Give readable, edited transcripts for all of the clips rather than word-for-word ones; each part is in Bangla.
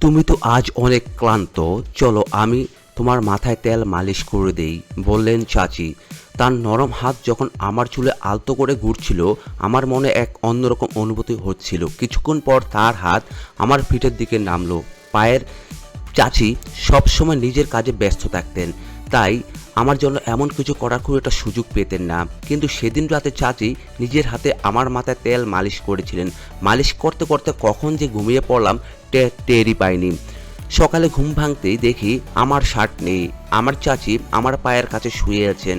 তুমি তো আজ অনেক ক্লান্ত, চলো আমি তোমার মাথায় তেল মালিশ করে দেই, বললেন চাচি। তার নরম হাত যখন আমার চুলে আলতো করে ঘুরছিল, আমার মনে এক অন্যরকম অনুভূতি হচ্ছিল। কিছুক্ষণ পর তার হাত আমার পিঠের দিকে নামলো। পায়ের চাচি সবসময় নিজের কাজে ব্যস্ত থাকতেন, তাই আমার জন্য এমন কিছু করার খুব একটা সুযোগ পেতেন না। কিন্তু সেদিন রাতে চাচি নিজের হাতে আমার মাথায় তেল মালিশ করেছিলেন। মালিশ করতে করতে কখন যে ঘুমিয়ে পড়লাম টেরই পাইনি। সকালে ঘুম ভাঙতেই দেখি আমার শার্ট নেই। আমার চাচি আমার পায়ের কাছে শুয়ে আছেন।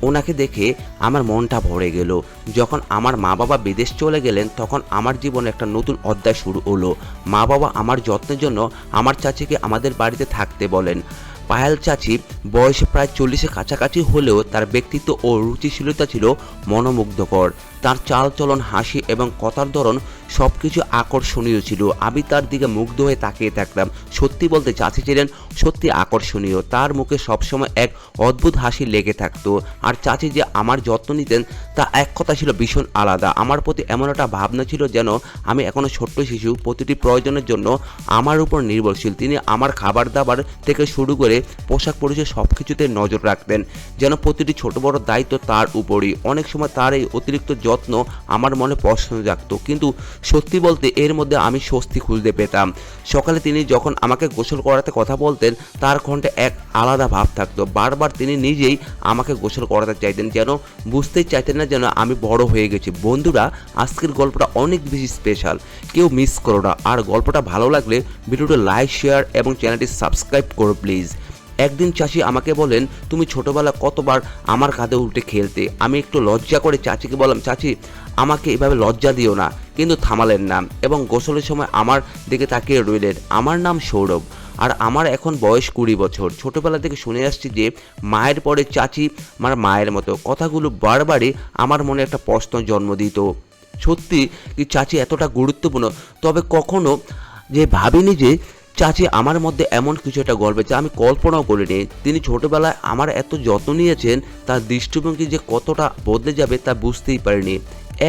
ওনাকে দেখে আমার মনটা ভরে গেল। যখন আমার মা বাবা বিদেশ চলে গেলেন, তখন আমার জীবনে একটা নতুন অধ্যায় শুরু হলো। মা বাবা আমার যত্নের জন্য আমার চাচিকে আমাদের বাড়িতে থাকতে বলেন। পায়েল চাচি বয়সে প্রায় 40-এর কাছাকাছি হলেও তার ব্যক্তিত্ব ও রুচিশীলতা ছিল মনোমুগ্ধকর। তার চালচলন, হাসি এবং কথার ধরন সবকিছু আকর্ষণীয় ছিল। আমি তার দিকে মুগ্ধ হয়ে তাকিয়ে থাকতাম। সত্যি বলতে চাচি ছিলেন সত্যি আকর্ষণীয়। তার মুখে সবসময় এক অদ্ভুত হাসি লেগে থাকতো। আর চাচি যে আমার যত্ন নিতেন তা এক কথা ছিল ভীষণ আলাদা। আমার প্রতি এমন একটা ভাবনা ছিল যেন আমি এখনো ছোট্ট শিশু, প্রতিটি প্রয়োজনের জন্য আমার উপর নির্ভরশীল। তিনি আমার খাবার দাবার থেকে শুরু করে পোশাক পরিচয় সব কিছুতে নজর রাখতেন, যেন প্রতিটি ছোট বড় দায়িত্ব তার উপরই। অনেক সময় তার এই অতিরিক্ত যত্ন আমার মনে প্রশ্ন জাগত, কিন্তু সত্যি বলতে এর মধ্যে আমি স্বস্তি খুঁজতে পেতাম। সকালে তিনি যখন আমাকে গোসল করাতে কথা বলতেন, তার কণ্ঠে এক আলাদা ভাব থাকতো। বারবার তিনি নিজেই আমাকে গোসল করাতে চাইতেন, যেন বুঝতেই চাইতেন না যেন আমি বড় হয়ে গেছি। বন্ধুরা, আজকের গল্পটা অনেক বেশি স্পেশাল, কেউ মিস করো না। আর গল্পটা ভালো লাগলে ভিডিওটা লাইক, শেয়ার এবং চ্যানেলটি সাবস্ক্রাইব করো প্লিজ। একদিন চাচি আমাকে বলেন, তুমি ছোটবেলা কতবার আমার কাঁধে উল্টে খেলতে। আমি একটু লজ্জা করে চাচিকে বললাম, চাচি আমাকে এভাবে লজ্জা দিও না। কিন্তু থামালেন না এবং গোসলের সময় আমার দিকে তাকিয়ে রইলেন। আমার নাম সৌরভ, আর আমার এখন বয়স 20 বছর। ছোটবেলা থেকে শুনে আসছি যে মায়ের পরে চাচি আমার মায়ের মতো। কথাগুলো বারবারই আমার মনে একটা প্রশ্ন জন্ম দিত, সত্যি কি চাচি এতটা গুরুত্বপূর্ণ? তবে কখনো যে ভাবিনি যে চাচি আমার মধ্যে এমন কিছু একটা গল্প, যা আমি কল্পনাও করিনি। তিনি ছোটবেলায় আমার এত যত্ন নিয়েছেন, তার দৃষ্টিভঙ্গি যে কতটা বদলে যাবে তা বুঝতেই পারিনি।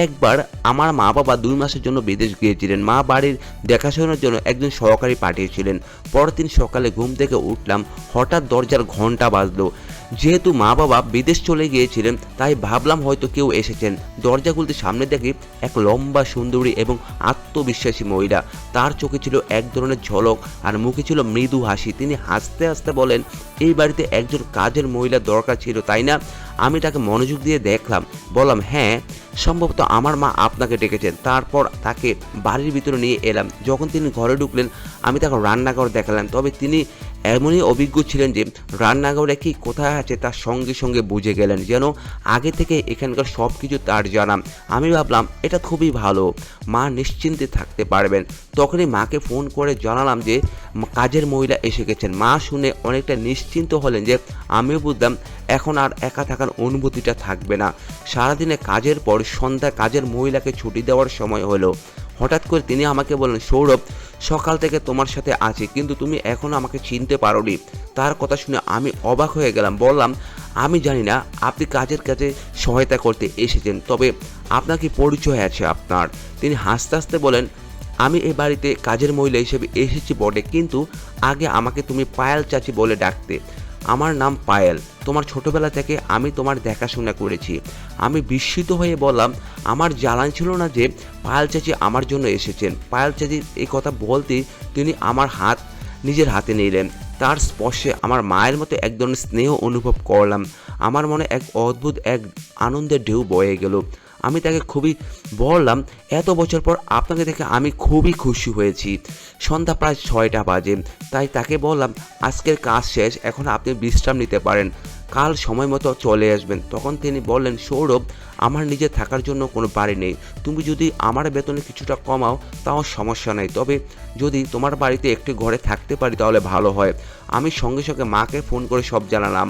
একবার আমার মা বাবা 2 মাসের জন্য বিদেশ গিয়েছিলেন। মা বাড়ির দেখাশোনার জন্য একজন সহকারী পাঠিয়েছিলেন। পরের দিন সকালে ঘুম থেকে উঠলাম, হঠাৎ দরজার ঘন্টা বাজলো। যেহেতু মা বাবা বিদেশ চলে গিয়েছিলেন, তাই ভাবলাম হয়তো কেউ এসেছেন। দরজা খুলতে সামনে দেখি এক লম্বা, সুন্দরী এবং আত্মবিশ্বাসী মহিলা। তার চোখে ছিল এক ধরনের ঝলক আর মুখে ছিল মৃদু হাসি। তিনি হাসতে হাসতে বলেন, এই বাড়িতে একজন কাজের মহিলা দরকার ছিল, তাই না? আমি তাকে মনোযোগ দিয়ে দেখলাম, বললাম, হ্যাঁ, সম্ভবত আমার মা আপনাকে ডেকেছেন। তারপর তাকে বাড়ির ভিতরে নিয়ে এলাম। যখন তিনি ঘরে ঢুকলেন, আমি তাকে রান্নাঘর দেখালাম। তবে তিনি এমনই অভিজ্ঞ ছিলেন যে রান্নাঘরে কি কোথায় আছে তার সঙ্গে সঙ্গে বুঝে গেলেন, যেন আগে থেকে এখানকার সব কিছু তার জানা। আমি ভাবলাম এটা খুবই ভালো, মা নিশ্চিন্তে থাকতে পারবেন। তখনই মাকে ফোন করে জানালাম যে কাজের মহিলা এসে গেছেন। মা শুনে অনেকটা নিশ্চিন্ত হলেন যে আমিও বুঝলাম এখন আর একা থাকার অনুভূতিটা থাকবে না। সারাদিনে কাজের পর সন্ধ্যা কাজের মহিলাকে ছুটি দেওয়ার সময় হলো। হঠাৎ করে তিনি আমাকে বললেন, সৌরভ, সকাল থেকে তোমার সাথে আছি, কিন্তু তুমি এখনও আমাকে চিনতে পারোনি। তার কথা শুনে আমি অবাক হয়ে গেলাম। বললাম, আমি জানি না আপনি কাজের কাজে সহায়তা করতে এসেছেন, তবে আপনার কি পরিচয় আছে আপনার? তিনি হাসতে হাসতে বলেন, আমি এই বাড়িতে কাজের মহিলা হিসেবে এসেছি বটে, কিন্তু আগে আমাকে তুমি পায়েল চাচি বলে ডাকতে। আমার নাম পায়েল। তোমার ছোটবেলা থেকে আমি তোমার দেখাশোনা করেছি। আমি বিস্মিত হয়ে বললাম, আমার জানা ছিল না যে পায়েল চাচি আমার জন্য এসেছেন। পায়েল চাচি এই কথা বলতেই তিনি আমার হাত নিজের হাতে নিলেন। তার স্পর্শে আমার মায়ের মতো এক ধরনের স্নেহ অনুভব করলাম। আমার মনে এক অদ্ভুত এক আনন্দের ঢেউ বয়ে গেল। আমি তাকে খুবই বললাম, এত বছর পর আপনাকে দেখে আমি খুবই খুশি হয়েছি। সন্ধ্যা প্রায় 6টা বাজে, তাই তাকে বললাম, আজকের কাজ শেষ, এখন আপনি বিশ্রাম নিতে পারেন, কাল সময় মতো চলে আসবেন। তখন তিনি বললেন, সৌরভ, আমার নিজে থাকার জন্য কোনো বাড়ি নেই। তুমি যদি আমার বেতনে কিছুটা কমাও তাও সমস্যা নেই, তবে যদি তোমার বাড়িতে একটি ঘরে থাকতে পারি তাহলে ভালো হয়। আমি সঙ্গে সঙ্গে মাকে ফোন করে সব জানালাম।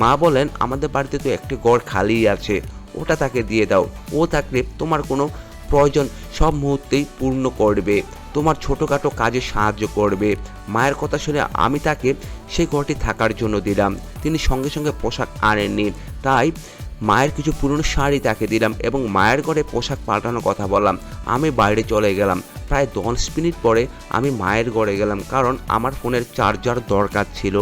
মা বলেন, আমাদের বাড়িতে তো একটি ঘর খালিই আছে, ওটা তাকে দিয়ে দাও। ও থাকলে তোমার কোনো প্রয়োজন সব মুহূর্তেই পূর্ণ করবে, তোমার ছোটোখাটো কাজে সাহায্য করবে। মায়ের কথা শুনে আমি তাকে সেই ঘরটি থাকার জন্য দিলাম। তিনি সঙ্গে সঙ্গে পোশাক আনেননি, তাই মায়ের কিছু পুরনো শাড়ি তাকে দিলাম এবং মায়ের ঘরে পোশাক পাল্টানোর কথা বললাম। আমি বাইরে চলে গেলাম। প্রায় 10 মিনিট পরে আমি মায়ের ঘরে গেলাম, কারণ আমার ফোনের চার্জার দরকার ছিল।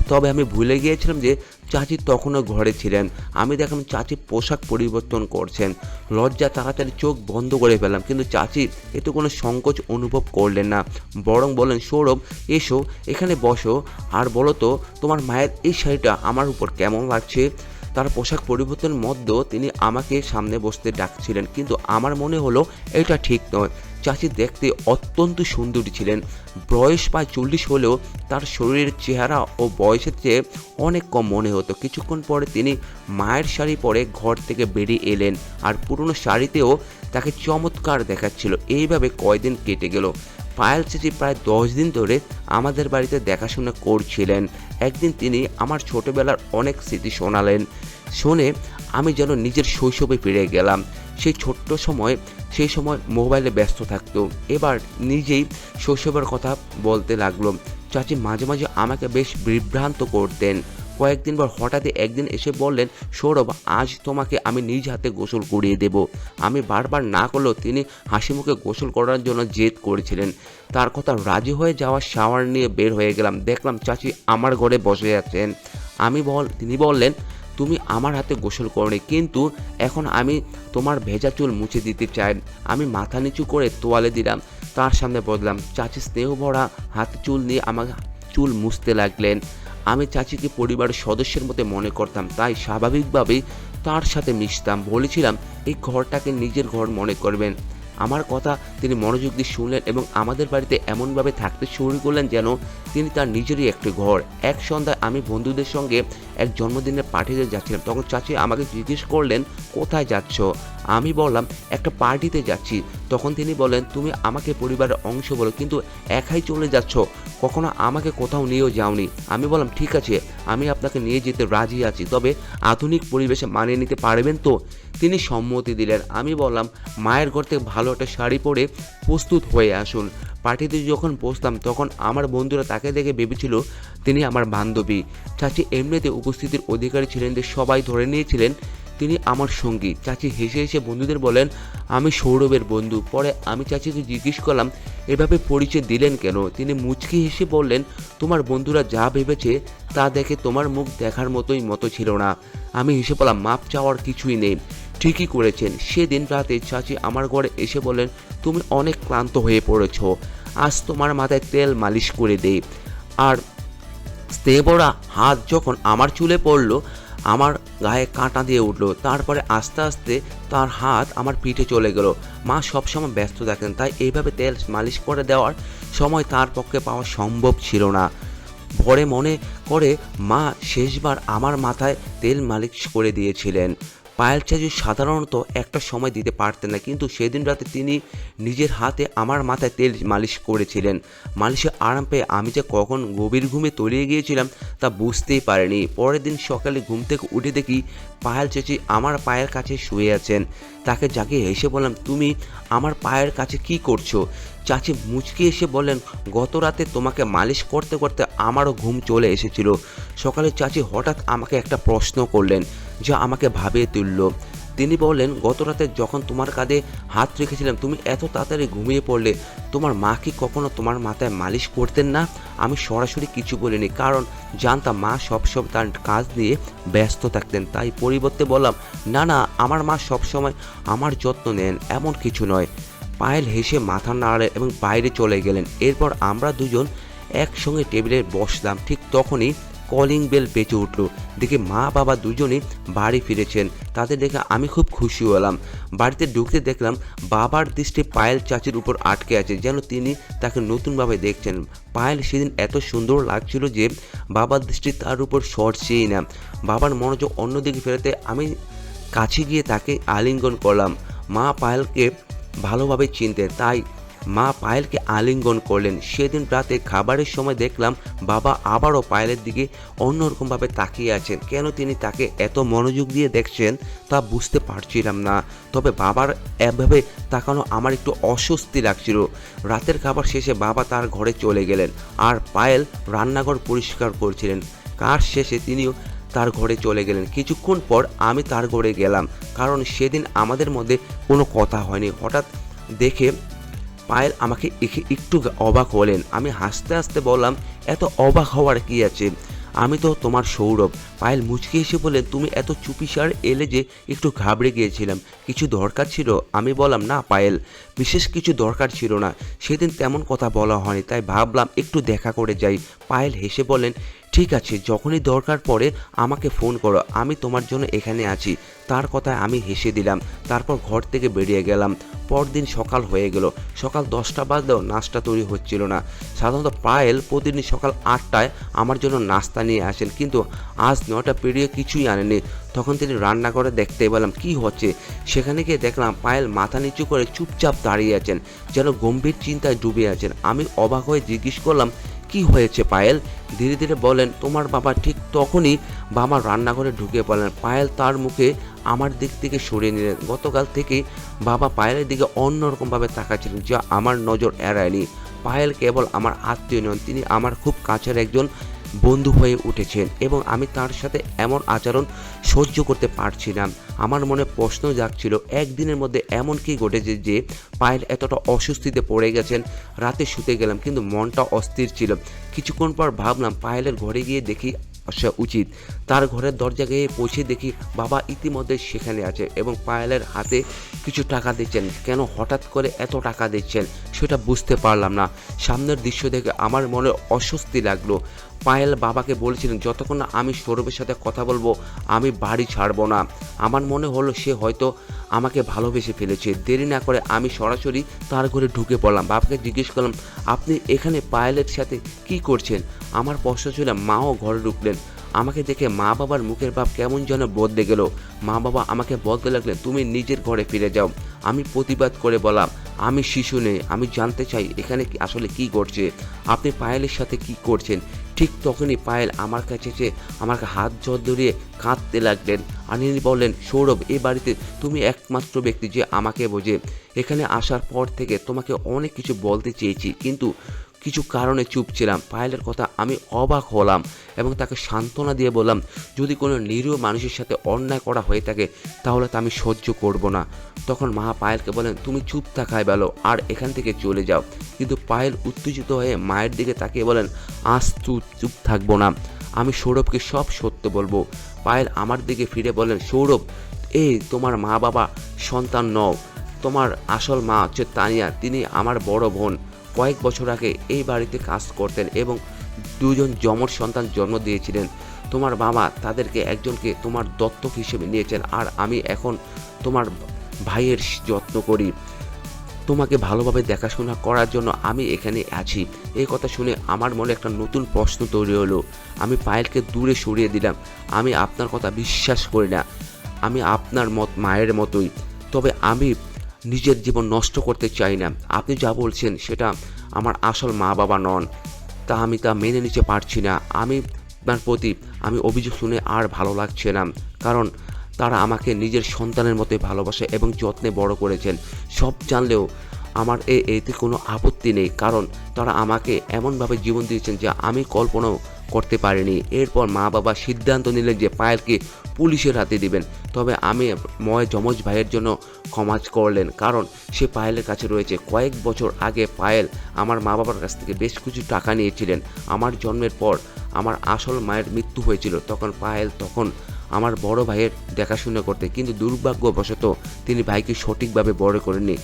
তবে আমি ভুলে গিয়েছিলাম যে চাচি তখনও ঘরে ছিলেন। আমি দেখলাম চাচি পোশাক পরিবর্তন করছেন। লজ্জা তাড়াতাড়ি চোখ বন্ধ করে ফেললাম, কিন্তু চাচি এতে কোনো সংকোচ অনুভব করলেন না, বরং বললেন, সৌরভ এসো এখানে বসো, আর বলো তো তোমার মায়ের এই শাড়িটা আমার উপর কেমন লাগছে। তার পোশাক পরিবর্তনের মধ্যেও তিনি আমাকে সামনে বসতে ডাকছিলেন, কিন্তু আমার মনে হলো এটা ঠিক নয়। চাচি দেখতে অত্যন্ত সুন্দরী ছিলেন, বয়স প্রায় 40 হলেও তার শরীরের চেহারা ও বয়সের চেয়ে অনেক কম মনে হতো। কিছুক্ষণ পরে তিনি মায়ের শাড়ি পরে ঘর থেকে বেরিয়ে এলেন, আর পুরনো শাড়িতেও তাকে চমৎকার দেখাচ্ছিল। এইভাবে কয়দিন কেটে গেল। পায়েল চাচি প্রায় 10 দিন ধরে আমাদের বাড়িতে দেখাশোনা করছিলেন। একদিন তিনি আমার ছোটবেলার অনেক স্মৃতি শোনালেন। শুনে আমি যেন নিজের শৈশবে ফিরে গেলাম। সেই সময় মোবাইলে ব্যস্ত থাকতো, এবার নিজেই শৈশবের কথা বলতে লাগলো। চাচি মাঝে মাঝে আমাকে বেশ বিভ্রান্ত করতেন। কয়েকদিন পর হঠাৎই একদিন এসে বললেন, সৌরভ আজ তোমাকে আমি নিজ হাতে গোসল করিয়ে দেব। আমি বারবার না করলেও তিনি হাসি মুখে গোসল করার জন্য জেদ করেছিলেন। তার কথা রাজি হয়ে যাওয়া শাওয়ার নিয়ে বের হয়ে গেলাম। দেখলাম চাচি আমার ঘরে বসে আছেন। তিনি বললেন, তুমি আমার হাতে গোসল করনি, কিন্তু এখন আমি তোমার ভেজা চুল মুছে দিতে চাই। আমি মাথা নিচু করে তোয়ালে দিলাম, তার সামনে বললাম। চাচি স্নেহ ভরা হাতে চুল নিয়ে আমার চুল মুছতে লাগলেন। আমি চাচিকে পরিবারের সদস্যের মধ্যে মনে করতাম, তাই স্বাভাবিকভাবেই তার সাথে মিশতাম। বলেছিলাম এই ঘরটাকে নিজের ঘর মনে করবেন। আমার কথা তিনি মনোযোগ দিয়ে শুনলেন এবং আমাদের বাড়িতে এমনভাবে থাকতে শুরু করলেন যেন তিনি তার নিজেরই একটি ঘর। এক সন্ধ্যায় আমি বন্ধুদের সঙ্গে এক জন্মদিনের পার্টিতে যাচ্ছিলাম। তখন চাচি আমাকে জিজ্ঞেস করলেন, কোথায় যাচ্ছ? আমি বললাম, একটা পার্টিতে যাচ্ছি। তখন তিনি বলেন, তুমি আমাকে পরিবারের অংশ বলো, কিন্তু একাই চলে যাচ্ছ, কখনো আমাকে কোথাও নিয়েও যাওনি। আমি বললাম, ঠিক আছে, আমি আপনাকে নিয়ে যেতে রাজি আছি, তবে আধুনিক পরিবেশে মানিয়ে নিতে পারবেন তো? তিনি সম্মতি দিলেন। আমি বললাম, মায়ের ঘর থেকে ভালো একটা শাড়ি পরে প্রস্তুত হয়ে আসুন। পার্টিতে যখন বসতাম তখন আমার বন্ধুরা তাকে দেখে ভেবেছিল তিনি আমার বান্ধবী। চাচি এমনিতে উপস্থিতির অধিকারী ছিলেন যে সবাই ধরে নিয়েছিলেন তিনি আমার সঙ্গী। চাচি হেসে হেসে বন্ধুদের বলেন, আমি সৌরভের বন্ধু। পরে আমি চাচিকে জিজ্ঞেস করলাম, এভাবে পরিচয় দিলেন কেন? তিনি মুচকি হেসে বললেন, তোমার বন্ধুরা যা ভেবেছে তা দেখে তোমার মুখ দেখার মতো ছিল না। আমি হেসে বললাম, মাপ চাওয়ার কিছুই নেই, ঠিকই করেছেন। সেদিন রাতে চাচি আমার ঘরে এসে বলেন, তুমি অনেক ক্লান্ত হয়ে পড়েছ, আজ তোমার মাথায় তেল মালিশ করে দেই। আর স্নেহভরা হাত যখন আমার চুলে পড়লো, আমার গায়ে কাঁটা দিয়ে উঠলো। তারপরে আস্তে আস্তে তার হাত আমার পিঠে চলে গেল। মা সবসময় ব্যস্ত থাকেন, তাই এইভাবে তেল মালিশ করে দেওয়ার সময় তার পক্ষে পাওয়া সম্ভব ছিল না। ভোরে মনে করে মা শেষবার আমার মাথায় তেল মালিশ করে দিয়েছিলেন। পায়েল চাচি সাধারণত একটা সময় দিতে পারতেন না, কিন্তু সেদিন রাতে তিনি নিজের হাতে আমার মাথায় তেল মালিশ করেছিলেন। মালিশে আরাম পেয়ে আমি যে কখন গভীর ঘুমে তলিয়ে গিয়েছিলাম তা বুঝতেই পারিনি। পরের দিন সকালে ঘুম থেকে উঠে দেখি পায়েল চাচি আমার পায়ের কাছে শুয়ে আছেন। তাকে জাগিয়ে হেসে বললাম, তুমি আমার পায়ের কাছে কি করছো? চাচি মুচকি এসে বললেন, গত রাতে তোমাকে মালিশ করতে করতে আমারও ঘুম চলে এসেছিল। সকালে চাচি হঠাৎ আমাকে একটা প্রশ্ন করলেন যা আমাকে ভাবিয়ে তুলল। তিনি বললেন, গত রাতে যখন তোমার কাঁধে হাত রেখেছিলাম তুমি এত তাড়াতাড়ি ঘুমিয়ে পড়লে, তোমার মা কি কখনো তোমার মাথায় মালিশ করতেন না? আমি সরাসরি কিছু বলিনি, কারণ জানতাম মা সবসময় তার কাজ নিয়ে ব্যস্ত থাকতেন। তাই পরিবর্তে বললাম, না, আমার মা সবসময় আমার যত্ন নেন, এমন কিছু নয়। পায়েল হেসে মাথা নাড়লেন এবং বাইরে চলে গেলেন। এরপর আমরা দুজন একসঙ্গে টেবিলে বসলাম। ঠিক তখনই কলিং বেল বেজে উঠল। দেখে মা বাবা দুজনেই বাড়ি ফিরেছেন। তাদের দেখে আমি খুব খুশি হলাম। বাড়িতে ঢুকতে দেখলাম বাবার দৃষ্টি পায়েল চাচির উপর আটকে আছে, যেন তিনি তাকে নতুনভাবে দেখছেন। পায়েল সেদিন এত সুন্দর লাগছিল যে বাবার দৃষ্টি তার উপর সরছেই না। বাবার মনোযোগ অন্যদিকে ফেরাতে আমি কাছে গিয়ে তাকে আলিঙ্গন করলাম। মা পায়েলকে ভালোভাবে চিনতেন, তাই মা পায়েলকে আলিঙ্গন করলেন। সেদিন রাতে খাবারের সময় দেখলাম বাবা আবারও পায়েলের দিকে অন্যরকমভাবে তাকিয়ে আছেন। কেন তিনি তাকে এত মনোযোগ দিয়ে দেখছেন তা বুঝতে পারছিলাম না, তবে বাবার এভাবে তাকানো আমার একটু অস্বস্তি লাগছিল। রাতের খাবার শেষে বাবা তার ঘরে চলে গেলেন, আর পায়েল রান্নাঘর পরিষ্কার করছিলেন। কাজ শেষে তিনিও তার ঘরে চলে গেলেন। কিছুক্ষণ পর আমি তার ঘরে গেলাম, কারণ সেদিন আমাদের মধ্যে কোনো কথা হয়নি। হঠাৎ দেখে পায়েল আমাকে একটু অবাক হলেন। আমি হাসতে হাসতে বললাম, এত অবাক হওয়ার কি আছে, আমি তো তোমার সৌরভ। পায়েল মুচকি এসে বলে, তুমি এত চুপিসার এলে যে, একটু ঘাবড়ে গিয়েছিলাম, কিছু দরকার ছিল? আমি বললাম, না পায়েল, বিশেষ কিছু দরকার ছিল না, সেদিন তেমন কথা বলা হয়নি, তাই ভাবলাম একটু দেখা করে যাই। পায়েল হেসে বলেন, ঠিক আছে, যখনই দরকার পড়ে আমাকে ফোন করো, আমি তোমার জন্য এখানে আছি। তার কথায় আমি হেসে দিলাম, তারপর ঘর থেকে বেরিয়ে গেলাম। পরদিন সকাল হয়ে গেল, সকাল 10টা বাজলেও নাস্তা তৈরি হচ্ছিল না। সাধারণত পায়েল প্রতিদিন সকাল 8টায় আমার জন্য নাস্তা নিয়ে আসেন, কিন্তু আজ 9টা পেরিয়ে কিছুই আনেনি। তখন তিনি রান্নাঘরে দেখতে পেলাম কি হচ্ছে। সেখানে গিয়ে দেখলাম পায়েল মাথা নিচু করে চুপচাপ দাঁড়িয়ে আছেন, যেন গম্ভীর চিন্তায় ডুবে আছেন। আমি অবাক হয়ে জিজ্ঞেস করলাম, কি হয়েছে পায়েল? ধীরে ধীরে বলেন, তোমার বাবা। ঠিক তখনই বাবা রান্নাঘরে ঢুকে পড়লেন। পায়েল তার মুখে আমার দিক থেকে সরিয়ে নিলেন। গতকাল থেকে বাবা পায়েলের দিকে অন্যরকমভাবে তাকাচ্ছিলেন, যা আমার নজর এড়ায়নি। পায়েল কেবল আমার আত্মীয় নন, তিনি আমার খুব কাছের একজন বন্ধু হয়ে উঠেছেন, এবং আমি তার সাথে এমন আচরণ সহ্য করতে পারছি না। আমার মনে প্রশ্ন জাগছিল, একদিনের মধ্যে এমন কি ঘটেছে যে পায়েল এতটা অস্বস্তিতে পড়ে গেছেন। রাতে শুতে গেলাম, কিন্তু মনটা অস্থির ছিল। কিছুক্ষণ পর ভাবলাম পায়েলের ঘরে গিয়ে দেখি আসা উচিত। তার ঘরের দরজা গিয়ে পৌঁছে দেখি বাবা ইতিমধ্যে সেখানে আছে এবং পায়েলের হাতে কিছু টাকা দিচ্ছেন। কেন হঠাৎ করে এত টাকা দিচ্ছেন সেটা বুঝতে পারলাম না। সামনের দৃশ্য দেখে আমার মনে অস্বস্তি লাগলো। পায়েল বাবাকে বলেছিলেন, যতক্ষণ না আমি সৌরভের সাথে কথা বলবো আমি বাড়ি ছাড়বো না। আমার মনে হলো সে হয়তো আমাকে ভালোবেসে ফেলেছে। দেরি না করে আমি সরাসরি তার ঘরে ঢুকে পড়লাম। বাবাকে জিজ্ঞেস করলাম, আপনি এখানে পায়েলের সাথে কি করছেন? আমার প্রশ্ন ছিল। মাও ঘরে ঢুকলেন। আমাকে দেখে মা বাবার মুখের ভাব কেমন যেন বদলে গেল। মা বাবা আমাকে বলতে লাগলেন, তুমি নিজের ঘরে ফিরে যাও। আমি প্রতিবাদ করে বললাম, আমি শিশু নেই, আমি জানতে চাই এখানে আসলে কি ঘটছে, আপনি পায়েলের সাথে কি করছেন। ঠিক তখনই পায়েল আমার কাছে এসে আমাকে হাত ধরিয়ে কাঁদতে লাগলেন। আর তিনি বললেন, সৌরভ, এই বাড়িতে তুমি একমাত্র ব্যক্তি যে আমাকে বোঝে। এখানে আসার পর থেকে তোমাকে অনেক কিছু বলতে চেয়েছি, কিন্তু কিছু কারণে চুপ ছিলাম। পায়েলের কথা আমি অবাক হলাম এবং তাকে সান্ত্বনা দিয়ে বললাম, যদি কোনো নিরীহ মানুষের সাথে অন্যায় করা হয়ে থাকে তাহলে তা আমি সহ্য করব না। তখন মা পায়েলকে বলেন, তুমি চুপ থাকায় বলো আর এখান থেকে চলে যাও। কিন্তু পায়েল উত্তেজিত হয়ে মায়ের দিকে তাকিয়ে বলেন, আজ চুপ থাকবো না, আমি সৌরভকে সব সত্য বলবো। পায়েল আমার দিকে ফিরে বলেন, সৌরভ, এই তোমার মা বাবা সন্তান নও, তোমার আসল মা হচ্ছে তানিয়া, তিনি আমার বড় বোন। কয়েক বছর আগে এই বাড়িতে কাজ করতেন এবং দুজন যমজ সন্তান জন্ম দিয়েছিলেন। তোমার বাবা তাদেরকে একজনকে তোমার দত্তক হিসেবে নিয়েছেন, আর আমি এখন তোমার ভাইয়ের যত্ন করি। তোমাকে ভালোভাবে দেখাশোনা করার জন্য আমি এখানে আছি। এই কথা শুনে আমার মনে একটা নতুন প্রশ্ন তৈরি হলো। আমি পায়েলকে দূরে সরিয়ে দিলাম। আমি আপনার কথা বিশ্বাস করি না, আমি আপনার মায়ের মতোই, তবে আমি নিজের জীবন নষ্ট করতে চাই না। আপনি যা বলছেন সেটা আমার আসল মা বাবা নন, আমি তা মেনে নিতে পারছি না। আপনার প্রতি আমি অভিযোগ শুনে আর ভালো লাগছে না, কারণ তারা আমাকে নিজের সন্তানের মতোই ভালোবাসে এবং যত্নে বড় করেছেন। সব জানলেও আমার এতে কোনো আপত্তি নেই, কারণ তারা আমাকে এমনভাবে জীবন দিয়েছেন যা আমি কল্পনাও করতে পারিনি। এরপর মা বাবা সিদ্ধান্ত নিলেন যে পায়েলকে পুলিশের হাতে দিবেন, তবে আমি যমজ ভাইয়ের জন্য ক্ষমা করলেন, কারণ সে পায়েলের কাছে রয়েছে। কয়েক বছর আগে পায়েল আমার মা বাবার কাছ থেকে বেশ কিছু টাকা নিয়েছিলেন। আমার জন্মের পর আমার আসল মায়ের মৃত্যু হয়েছিল, তখন পায়েল আমার বড় ভাইয়ের দেখাশোনা করতে, কিন্তু দুর্ভাগ্যবশত তিনি ভাইকে সঠিকভাবে বড় করেননি।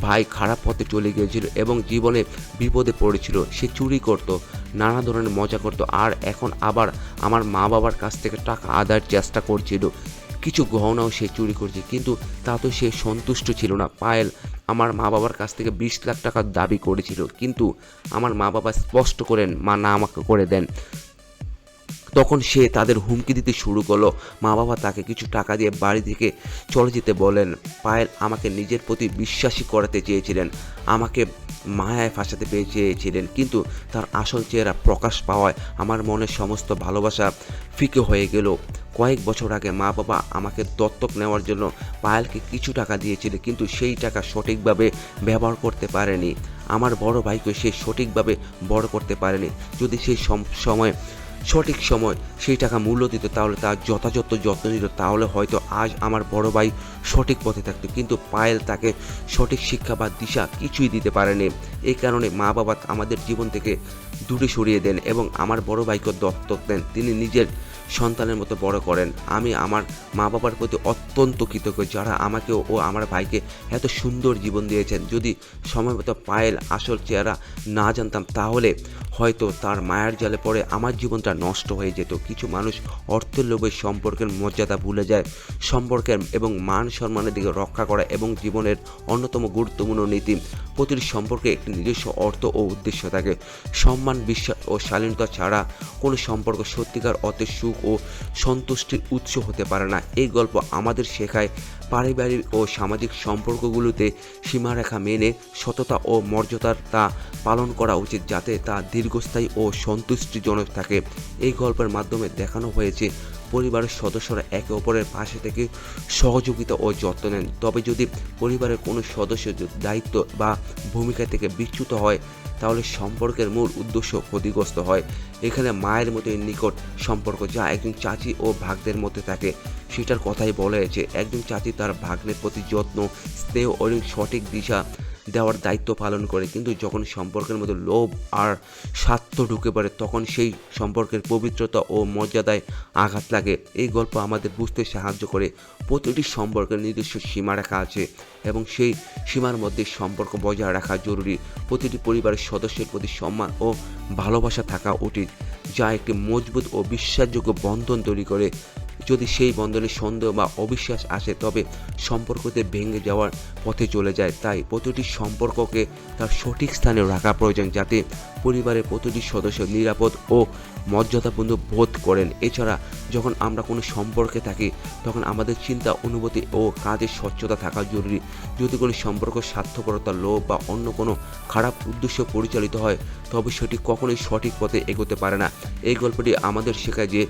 ভাই খারাপ পথে চলে গিয়েছিল এবং জীবনে বিপদে পড়েছিল। সে চুরি করত, নানা ধরনের মজা করত, আর এখন আবার আমার মা বাবার কাছ থেকে টাকা আদায়ের চেষ্টা করছিল। কিছু গহনাও সে চুরি করছে, কিন্তু তাতে সে সন্তুষ্ট ছিল না। পায়েল আমার মা বাবার কাছ থেকে 20 লাখ টাকা দাবি করেছিল, কিন্তু আমার মা বাবা স্পষ্ট করেন না আমাকে করে দেন। তখন সে তাদের হুমকি দিতে শুরু করলো। মা বাবা তাকে কিছু টাকা দিয়ে বাড়ি থেকে চলে যেতে বলেন। পায়েল আমাকে নিজের প্রতি বিশ্বাসী করাতে চেয়েছিলেন, আমাকে মায়ায় ফাঁসাতে চেয়েছিলেন, কিন্তু তার আসল চেহারা প্রকাশ পাওয়ায় আমার মনের সমস্ত ভালোবাসা ফিকে হয়ে গেল। কয়েক বছর আগে মা বাবা আমাকে দত্তক নেওয়ার জন্য পায়েলকে কিছু টাকা দিয়েছিল, কিন্তু সেই টাকা সঠিকভাবে ব্যবহার করতে পারেনি। আমার বড় ভাইকে সে সঠিকভাবে বড় করতে পারেনি। যদি সেই সময় সঠিক সময় সেই টাকা মূল্য দিত, তাহলে তার যথাযথ যত্ন নিত, তাহলে হয়তো আজ আমার বড় ভাই সঠিক পথে থাকতো। কিন্তু পায়েল তাকে সঠিক শিক্ষা বা দিশা কিছুই দিতে পারেনি। এই কারণে মা বাবা আমাদের জীবন থেকে দূরে সরিয়ে দেন এবং আমার বড় ভাইকে দত্তক দেন। তিনি নিজের সন্তানের মতো বড় করেন। আমি আমার মা বাবার প্রতি অত্যন্ত কৃতজ্ঞ, যারা আমাকে ও আমার ভাইকে এত সুন্দর জীবন দিয়েছেন। যদি সময় মতো পায়েল আসল চেহারা না জানতাম, তাহলে হয়তো তার মায়ের জালে পড়ে আমার জীবনটা নষ্ট হয়ে যেত। কিছু মানুষ অর্থের লোভে সম্পর্কের মর্যাদা ভুলে যায়। সম্পর্কের এবং মান সম্মানের দিকে রক্ষা করা এবং জীবনের অন্যতম গুরুত্বপূর্ণ নীতি। প্রতিটি সম্পর্কে একটি নিজস্ব অর্থ ও উদ্দেশ্য থাকে। সম্মান, বিশ্বাস ও শালীনতা ছাড়া কোনো সম্পর্ক সত্যিকার অর্থে সুখ ও সন্তুষ্টির উৎস হতে পারে না। এই গল্প আমাদের শেখায় পারিবারিক ও সামাজিক সম্পর্কগুলোতে সীমারেখা মেনে সততা ও মর্যাদার তা পালন করা উচিত, যাতে তা দীর্ঘস্থায়ী ও সন্তুষ্টিজনক থাকে। এই গল্পের মাধ্যমে দেখানো হয়েছে পরিবারের সদস্যরা একে অপরের পাশে থেকে সহযোগিতা ও যত্ন নেন। তবে যদি পরিবারের কোনো সদস্য দায়িত্ব বা ভূমিকা থেকে বিচ্যুত হয়, তাহলে সম্পর্কের মূল উদ্দেশ্য ক্ষতিগ্রস্ত হয়। এখানে মায়ের মতোই নিকট সম্পর্ক যা একজন চাচি ও ভাগ্নের মধ্যে থাকে, সেটার কথাই বলা হয়েছে। একজন চাচি তার ভাগ্নের প্রতি যত্ন, স্নেহ ও সঠিক দিশা দেওয়ার দায়িত্ব পালন করে। কিন্তু যখন সম্পর্কের মধ্যে লোভ আর স্বার্থ ঢুকে পড়ে, তখন সেই সম্পর্কের পবিত্রতা ও মর্যাদায় আঘাত লাগে। এই গল্প আমাদের বুঝতে সাহায্য করে প্রতিটি সম্পর্কের নিজস্ব সীমারেখা আছে এবং সেই সীমার মধ্যে সম্পর্ক বজায় রাখা জরুরি। প্রতিটি পরিবারের সদস্যের প্রতি সম্মান ও ভালোবাসা থাকা উচিত, যা একটি মজবুত ও বিশ্বাসযোগ্য বন্ধন তৈরি করে। যদি সেই বন্ধনে সন্দেহ বা অবিশ্বাস আসে, তবে সম্পর্কতে ভেঙে যাওয়ার পথে চলে যায়। তাই প্রতিটি সম্পর্ককে তার সঠিক স্থানে রাখা প্রয়োজন, যাতে পরিবারের প্রতিটি সদস্য নিরাপদ ও মর্যাদাপূর্ণ বোধ করেন। এছাড়া যখন আমরা কোনো সম্পর্কে থাকি, তখন আমাদের চিন্তা, অনুভূতি ও কাজের স্বচ্ছতা থাকা জরুরি। যদি কোনো সম্পর্ক স্বার্থপরতা, লোভ বা অন্য কোনো খারাপ উদ্দেশ্য পরিচালিত হয়, তবে সেটি কখনোই সঠিক পথে এগোতে পারে না। এই গল্পটি আমাদের শেখায় যে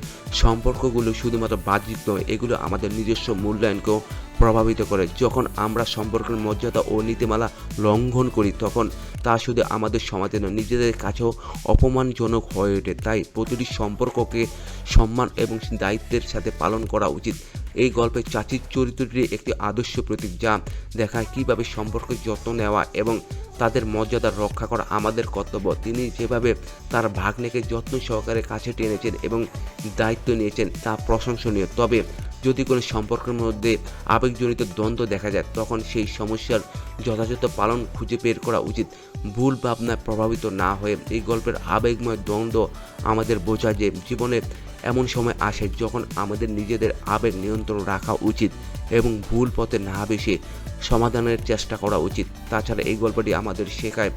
সম্পর্কগুলো শুধুমাত্র বাহ্যিক নয়, এগুলো আমাদের নিজস্ব মূল্যায়নকেও প্রভাবিত করে। যখন আমরা সম্পর্কের মর্যাদা ও নীতিমালা লঙ্ঘন করি, তখন তা শুধু আমাদের সমাজে নয়, নিজেদের কাছেও অপমানজনক হয়ে ওঠে। তাই প্রতিটি সম্পর্ককে সম্মান এবং দায়িত্বের সাথে পালন করা উচিত। এই গল্পে চাচির চরিত্রটি একটি আদর্শ প্রতীক, যা দেখায় কীভাবে সম্পর্কের যত্ন নেওয়া এবং তাদের মর্যাদা রক্ষা করা আমাদের কর্তব্য। তিনি যেভাবে তার ভাগ্নেকে যত্ন সহকারে কাছে টেনেছেন এবং দায়িত্ব নিয়েছেন, তা প্রশংসনীয়। তবে যদি কোনো সম্পর্কের মধ্যে আবেগজনিত দ্বন্দ্ব দেখা যায়, তখন সেই সমস্যার যথাযথ পালন খুঁজে বের করা উচিত, ভুল ভাবনায় প্রভাবিত না হয়ে। এই গল্পের আবেগময় দ্বন্দ্ব আমাদের বোঝায় যে জীবনে এমন সময় আসে যখন আমাদের নিজেদের আবেগ নিয়ন্ত্রণ রাখা উচিত এবং ভুল পথে না বেশি সমাধানের চেষ্টা করা উচিত। তাছাড়া এই গল্পটি আমাদের শেখায়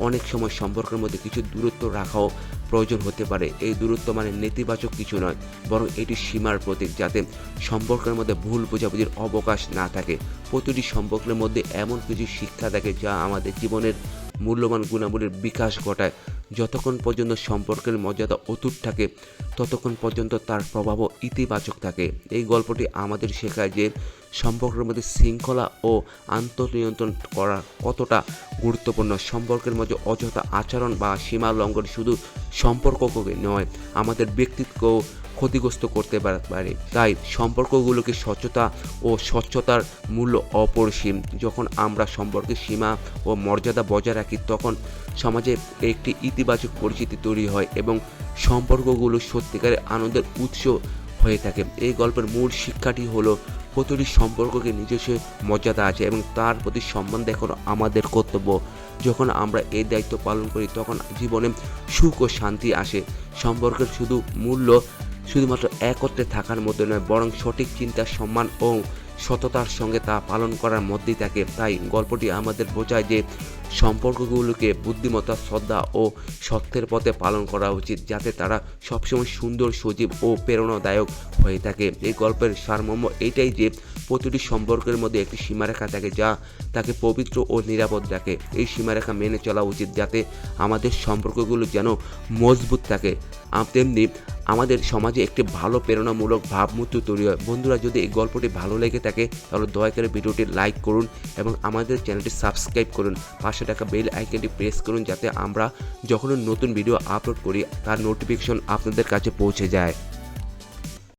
অনেক সময় সম্পর্কের মধ্যে কিছু দূরত্ব রাখাও প্রয়োজন হতে পারে। এই দূরত্ব মানে নেতিবাচক কিছু নয়, বরং এটি সীমার প্রতীক, যাতে সম্পর্কের মধ্যে ভুল বোঝাবুঝির অবকাশ না থাকে। প্রতিটি সম্পর্কের মধ্যে এমন কিছু শিক্ষা থাকে যা আমাদের জীবনের মূল্যবান গুণাবলীর বিকাশ ঘটায়। যতক্ষণ পর্যন্ত সম্পর্কের মর্যাদা অটুট থাকে, ততক্ষণ পর্যন্ত তার প্রভাবও ইতিবাচক থাকে। এই গল্পটি আমাদের শেখায় যে সম্পর্কের মধ্যে শৃঙ্খলা ও আত্মনিয়ন্ত্রণ করা কতটা গুরুত্বপূর্ণ। সম্পর্কের মধ্যে অযথা আচরণ বা সীমা লঙ্ঘন শুধু সম্পর্ককে নয়, আমাদের ব্যক্তিত্বকেও ক্ষতিগ্রস্ত করতে পারে। তাই সম্পর্কগুলোকে স্বচ্ছতা ও স্বচ্ছতার মূল্য অপরিসীম। যখন আমরা সম্পর্কের সীমা ও মর্যাদা বজায় রাখি, তখন সমাজে একটি ইতিবাচক পরিস্থিতি তৈরি হয় এবং সম্পর্কগুলো সত্যিকারের আনন্দের উৎস হয়ে থাকে। এই গল্পের মূল শিক্ষাটি হলো প্রতিটি সম্পর্ককে নিজস্ব মর্যাদা আছে এবং তার প্রতি সম্মান দেখানো আমাদের কর্তব্য। যখন আমরা এই দায়িত্ব পালন করি, তখন জীবনে সুখ ও শান্তি আসে। সম্পর্কের মূল্য শুধুমাত্র একত্রে থাকার মধ্যে নয়, বরং সঠিক চিন্তা, সম্মান ও সততার সঙ্গে তা পালন করার মধ্যেই থাকে। তাই গল্পটি আমাদের বোঝায় যে সম্পর্কগুলোকে বুদ্ধিমত্তা, শ্রদ্ধা ও সত্যের পথে পালন করা উচিত, যাতে তারা সবসময় সুন্দর, সজীব ও প্রেরণাদায়ক হয়ে থাকে। এই গল্পের সারমর্ম এটাই যে প্রতিটি সম্পর্কের মধ্যে একটি সীমারেখা থাকে, যা তাকে পবিত্র ও নিরাপদ রাখে। এই সীমারেখা মেনে চলা উচিত, যাতে আমাদের সম্পর্কগুলো যেন মজবুত থাকে, তেমনি আমাদের সমাজে একটি ভালো প্রেরণামূলক ভাবমূর্তি তৈরি হয়। বন্ধুরা, যদি এই গল্পটি ভালো লেগে থাকে, তাহলে দয়া করে ভিডিওটি লাইক করুন এবং আমাদের চ্যানেলটি সাবস্ক্রাইব করুন। পাশে পাশে থাকা বেল আইকনটি প্রেস করুন, যাতে আমরা যখন নতুন ভিডিও আপলোড করি তার নোটিফিকেশন আপনাদের কাছে পৌঁছে যায়।